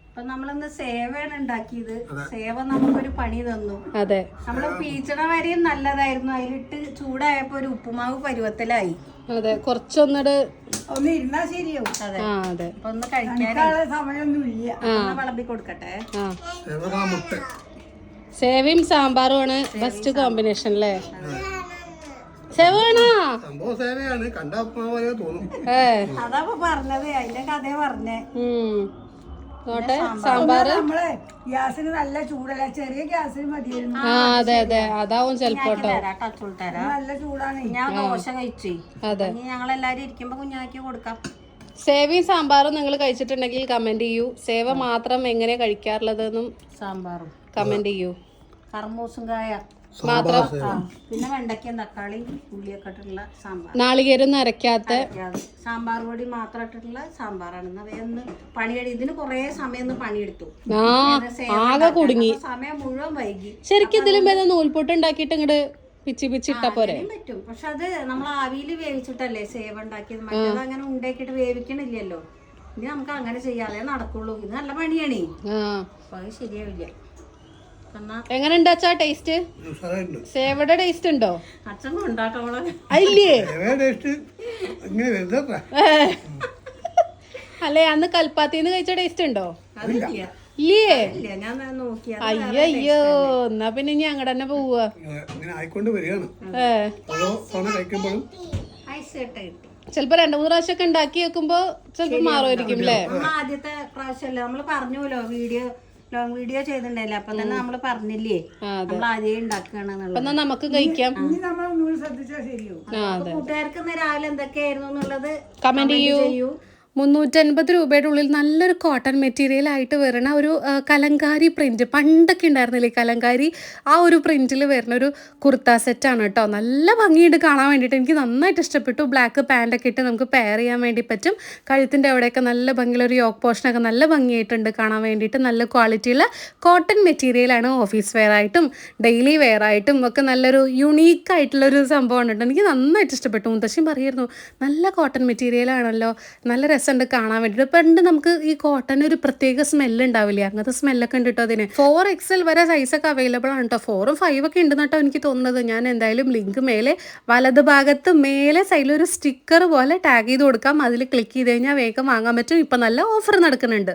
അപ്പൊ നമ്മളിന്ന് സേവയാണ് ഉണ്ടാക്കിയത്. സേവ നമുക്കൊരു പണി തന്നു. അതെ, നമ്മള് പീച്ചണ വരെയും നല്ലതായിരുന്നു. അതിലിട്ട് ചൂടായപ്പോ ഒരു ഉപ്പുമാവ് പരുവത്തിലായി. അതെ, കുറച്ചൊന്നിട് ഒന്ന് ഇരുന്നാ ശരിയാവും. അതെ, ആ അതെ. അപ്പൊ ഒന്ന് കഴിക്കാൻ സമയമൊന്നും ഇല്ല. വിളമ്പി കൊടുക്കട്ടെ. സേവയും സാമ്പാറും ആണ് ബെസ്റ്റ് കോമ്പിനേഷൻ അല്ലേ? സേവാണോ? അതാ പറഞ്ഞത്, അതിന്റെ കഥയെ പറഞ്ഞേ. സാമ്പാറ് നമ്മള് ഗ്യാസിന് നല്ല ചൂടല്ല, ചെറിയ ഗ്യാസിന് മതിയായിരുന്നു. ആ അതെ അതെ, അതാവും ചെലപ്പോട്ടോ. നല്ല ചൂടാണ്. ഞാൻ ദോശ കഴിച്ചു. അതെ, ഞങ്ങളെല്ലാരും ഇരിക്കുമ്പോ കുഞ്ഞാക്കി കൊടുക്കാം. സേവയും സാമ്പാറും നിങ്ങൾ കഴിച്ചിട്ടുണ്ടെങ്കിൽ കമന്റ് ചെയ്യൂ. സേവ മാത്രം എങ്ങനെ കഴിക്കാറുള്ളതെന്നും സാമ്പാറും കമന്റ് ചെയ്യൂ. കർമൂസും കായ മാത്രം, പിന്നെ വെണ്ടയ്ക്കയും തക്കാളി ഉള്ളിയൊക്കെ ഇട്ടിട്ടുള്ള സാമ്പാർ. നാളികേരം അരക്കാത്ത സാമ്പാർ പൊടി മാത്രം ഇട്ടിട്ടുള്ള സാമ്പാറാണ്. ഒന്ന് പണിയെടുത്തു. ഇതിന് കൊറേ സമയം പണിയെടുത്തു. ആകെ കുടുങ്ങി, സമയം മുഴുവൻ വൈകി. ശരിക്കും ഇതിലും ഭേദം നൂൽപൊട്ട് ഉണ്ടാക്കിയിട്ട് ഇങ്ങോട്ട് പിച്ചി പിച്ചി ഇട്ടാ പോരെ? പറ്റും, പക്ഷെ അത് നമ്മൾ ആവിയിൽ വേവിച്ചിട്ടല്ലേ സേവ ഉണ്ടാക്കിയത്. മറ്റേത് അങ്ങനെ ഉണ്ടാക്കിയിട്ട് വേവിക്കണില്ലല്ലോ. ഇനി നമുക്ക് അങ്ങനെ ചെയ്യാതെ നടക്കുള്ളൂ. ഇത് നല്ല പണിയാണേ. അപ്പൊ അത് ശരിയാവില്ല. എങ്ങനെ ഉണ്ടാച്ചാ ടേസ്റ്റ്? സേവയുടെ ടേസ്റ്റ് ഉണ്ടോ? അച്ഛൻ ഉണ്ടാക്കോളെ അല്ലേ? അല്ലേ, അന്ന് കൽപ്പാത്തിന്ന് കഴിച്ച ടേസ്റ്റ് ഉണ്ടോ? ഇല്ലേ? അയ്യോ, എന്നാ പിന്നെ ഇനി അങ്ങടെ തന്നെ പോവുക. ചിലപ്പോ 2-3 പ്രാവശ്യം ഒക്കെ ഉണ്ടാക്കി വെക്കുമ്പോ ചിലപ്പോ മാറുമായിരിക്കും അല്ലേ? ആദ്യത്തെ പ്രാവശ്യമല്ലേ നമ്മള് പറഞ്ഞല്ലോ, ലോങ് വീഡിയോ ചെയ്തിട്ടുണ്ടല്ലേ, അപ്പൊ തന്നെ നമ്മള് പറഞ്ഞില്ലേ നമ്മൾ ആദ്യം ഉണ്ടാക്കുകയാണെന്നുള്ളത്. നമുക്ക് കഴിക്കാം. ശ്രദ്ധിച്ചാൽ ശരിയാവും. കൂട്ടുകാർക്ക് ഇന്ന് രാവിലെ എന്തൊക്കെയായിരുന്നു എന്നുള്ളത് കമന്റ് ചെയ്യൂ. 350 രൂപയുടെ ഉള്ളിൽ നല്ലൊരു കോട്ടൺ മെറ്റീരിയൽ ആയിട്ട് വരുന്ന ഒരു കലങ്കാരി പ്രിന്റ്, പണ്ടൊക്കെ ഉണ്ടായിരുന്നില്ലേ കലങ്കാരി, ആ ഒരു പ്രിന്റിൽ വരുന്ന ഒരു കുർത്ത സെറ്റാണ് കേട്ടോ. നല്ല ഭംഗിയുണ്ട് കാണാൻ വേണ്ടിയിട്ട്. എനിക്ക് നന്നായിട്ട് ഇഷ്ടപ്പെട്ടു. ബ്ലാക്ക് പാൻറ്റൊക്കെ ഇട്ട് നമുക്ക് പെയർ ചെയ്യാൻ വേണ്ടി പറ്റും. കഴുത്തിൻ്റെ അവിടെയൊക്കെ നല്ല ഭംഗിയുള്ള ഒരു യോക്ക് പോർഷനൊക്കെ നല്ല ഭംഗിയായിട്ടുണ്ട് കാണാൻ വേണ്ടിയിട്ട്. നല്ല ക്വാളിറ്റിയുള്ള കോട്ടൺ മെറ്റീരിയലാണ്. ഓഫീസ് വെയർ ആയിട്ടും ഡെയിലി വെയർ ആയിട്ടും ഒക്കെ നല്ലൊരു യുണീക്ക് ആയിട്ടുള്ളൊരു സംഭവമാണ് കേട്ടോ. എനിക്ക് നന്നായിട്ട് ഇഷ്ടപ്പെട്ടു. മുത്തശ്ശി പറയായിരുന്നു നല്ല കോട്ടൺ മെറ്റീരിയലാണല്ലോ, നല്ല രസമുണ്ട് കാണാൻ വേണ്ടിയിട്ട്. പണ്ട് നമുക്ക് ഈ കോട്ടൺ ഒരു പ്രത്യേക സ്മെല്ല് ഉണ്ടാവില്ലേ, അങ്ങനത്തെ സ്മെല്ലൊക്കെ ഉണ്ട് കേട്ടോ അതിന്. 4XL വരെ സൈസൊക്കെ അവൈലബിൾ ആണ് കേട്ടോ. 4ഉം 5 ഒക്കെ ഉണ്ടെന്ന് കേട്ടോ എനിക്ക് തോന്നുന്നത്. ഞാൻ എന്തായാലും ലിങ്ക് മേലെ വലത് ഭാഗത്ത് മേലെ സൈഡിലൊരു സ്റ്റിക്കർ പോലെ ടാഗ് ചെയ്ത് കൊടുക്കാം. അതിൽ ക്ലിക്ക് ചെയ്ത് കഴിഞ്ഞാൽ വേഗം വാങ്ങാൻ പറ്റും. ഇപ്പം നല്ല ഓഫർ നടക്കുന്നുണ്ട്.